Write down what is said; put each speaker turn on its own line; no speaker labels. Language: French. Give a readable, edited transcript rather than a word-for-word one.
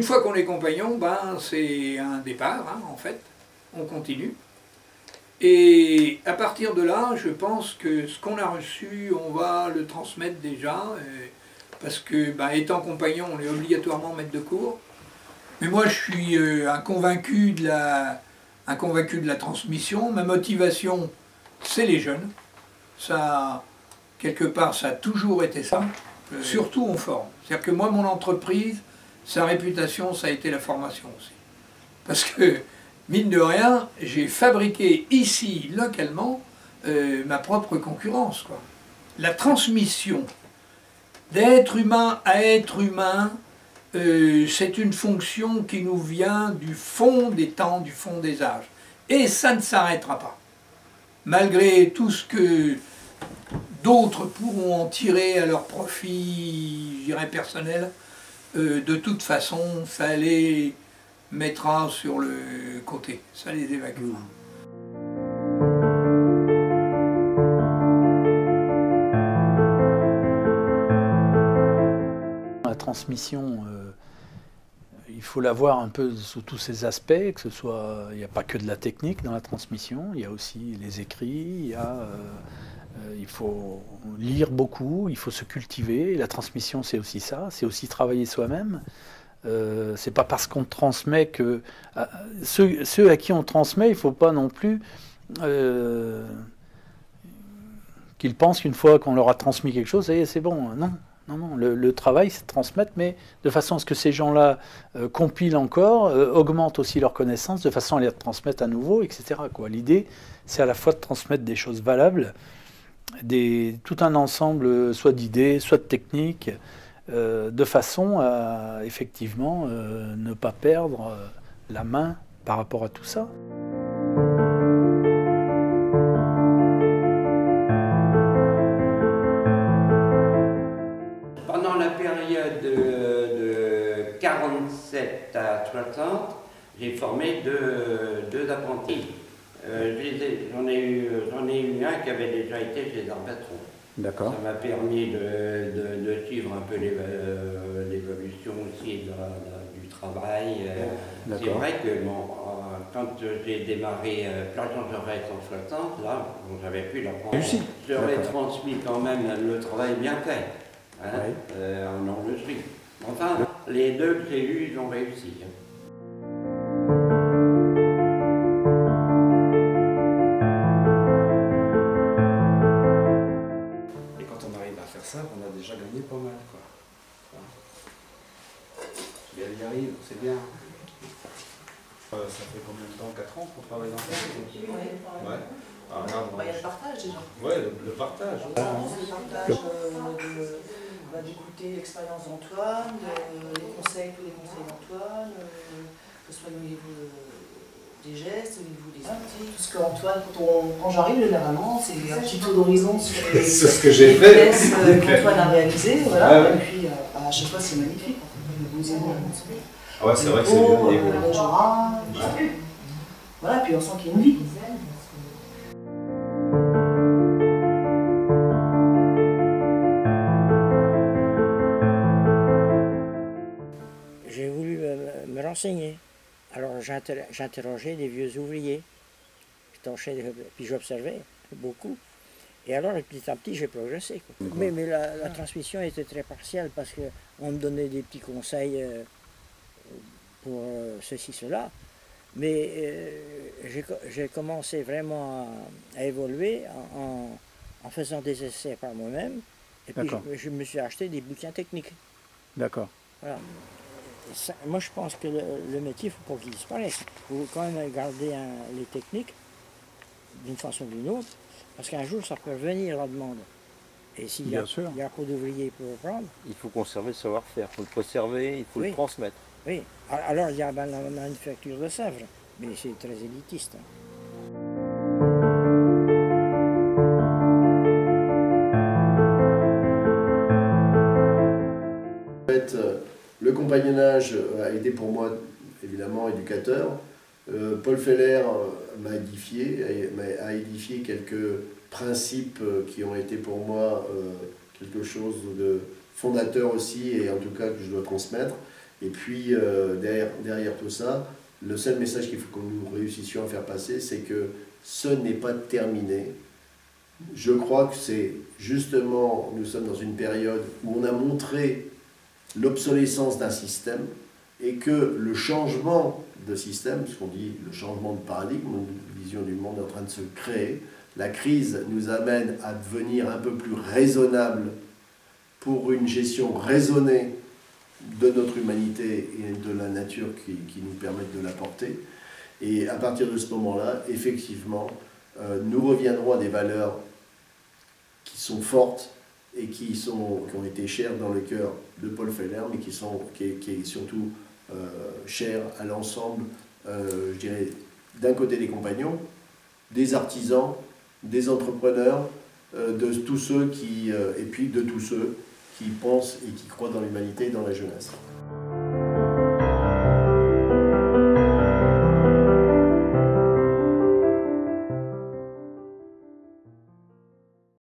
Une fois qu'on est compagnon, ben, c'est un départ, hein, en fait, on continue. Et à partir de là, je pense que ce qu'on a reçu, on va le transmettre déjà, parce que, ben, étant compagnon, on est obligatoirement maître de cour. Mais moi, je suis un convaincu de la transmission. Ma motivation, c'est les jeunes. Ça, quelque part, ça a toujours été ça. Surtout, on forme. C'est-à-dire que moi, mon entreprise, sa réputation, ça a été la formation aussi. Parce que, mine de rien, j'ai fabriqué ici, localement, ma propre concurrence, quoi. La transmission d'être humain à être humain, c'est une fonction qui nous vient du fond des temps, du fond des âges. Et ça ne s'arrêtera pas. Malgré tout ce que d'autres pourront en tirer à leur profit, je dirais, personnel, de toute façon, ça les mettra sur le côté, ça les évacuera.
La transmission, il faut la voir un peu sous tous ses aspects, que ce soit, il n'y a pas que de la technique dans la transmission, il y a aussi les écrits, il faut lire beaucoup, il faut se cultiver. La transmission, c'est aussi ça, c'est aussi travailler soi-même. C'est pas parce qu'on transmet que... ceux à qui on transmet, il ne faut pas non plus qu'ils pensent qu'une fois qu'on leur a transmis quelque chose, c'est bon. Non, non, non. Le travail, c'est de transmettre, mais de façon à ce que ces gens-là compilent encore, augmentent aussi leurs connaissances, de façon à les transmettre à nouveau, etc. L'idée, c'est à la fois de transmettre des choses valables, tout un ensemble, soit d'idées, soit de techniques, de façon à, effectivement, ne pas perdre la main par rapport à tout ça.
Pendant la période de 47 à 60, j'ai formé deux apprentis. J'en ai eu un qui avait déjà été chez un patron.
D'accord.
Ça m'a permis de suivre un peu l'évolution aussi du travail. C'est vrai que quand j'ai démarré Plageant Jaurès en 60, là, j'avais pu l'apprendre. J'aurais transmis quand même le travail bien fait, hein, oui. En horlogerie. Enfin, les deux que j'ai eus, ils ont réussi. Hein.
Ça, on a déjà gagné pas mal, quoi. Et elle y arrive, c'est bien. Ça fait combien de temps? 4 ans qu'on travaille dans ça? Ouais. Ah,
il y a le partage déjà.
Ouais, le partage.
Le partage d'écouter l'expérience d'Antoine, les conseils, tous les conseils d'Antoine, que ce soit au niveau des gestes, au niveau des outils, tout ce qu'Antoine, quand j'arrive généralement, c'est un petit tour d'horizon sur les
ce que j'ai fait
qu'Antoine a réalisé, voilà. Ouais. Et puis à chaque fois c'est magnifique.
Ah ouais, c'est vrai que c'est bien.
Voilà, puis on sent qu'il y a une vie.
J'ai voulu me renseigner. Alors j'interrogeais des vieux ouvriers, puis j'observais beaucoup. Et alors petit à petit j'ai progressé. Mais la transmission était très partielle parce qu'on me donnait des petits conseils pour ceci, cela. Mais j'ai commencé vraiment à évoluer en faisant des essais par moi-même. Et puis je me suis acheté des bouquins techniques.
D'accord.
Voilà. Ça, moi je pense que le métier, il ne faut pas qu'il disparaisse. Il faut quand même garder les techniques d'une façon ou d'une autre, parce qu'un jour ça peut revenir la demande. Et s'il y a pas d'ouvriers pour reprendre...
Il faut conserver le savoir-faire, il faut le préserver, il faut le transmettre.
Oui, alors il y a la manufacture de Sèvres, mais c'est très élitiste.
Le compagnonnage a été pour moi évidemment éducateur. Paul Feller m'a édifié quelques principes qui ont été pour moi quelque chose de fondateur aussi, et en tout cas que je dois transmettre. Et puis, derrière tout ça, le seul message qu'il faut que nous réussissions à faire passer, c'est que ce n'est pas terminé. Je crois que c'est justement, nous sommes dans une période où on a montré l'obsolescence d'un système et que le changement de système, ce qu'on dit le changement de paradigme, une vision du monde est en train de se créer. La crise nous amène à devenir un peu plus raisonnable pour une gestion raisonnée de notre humanité et de la nature qui nous permettent de l'apporter. Et à partir de ce moment-là, effectivement, nous reviendrons à des valeurs qui sont fortes et qui ont été chères dans le cœur de Paul Feller, mais qui est surtout chères à l'ensemble, je dirais, d'un côté des compagnons, des artisans, des entrepreneurs, de tous ceux et puis de tous ceux qui pensent et qui croient dans l'humanité et dans la jeunesse.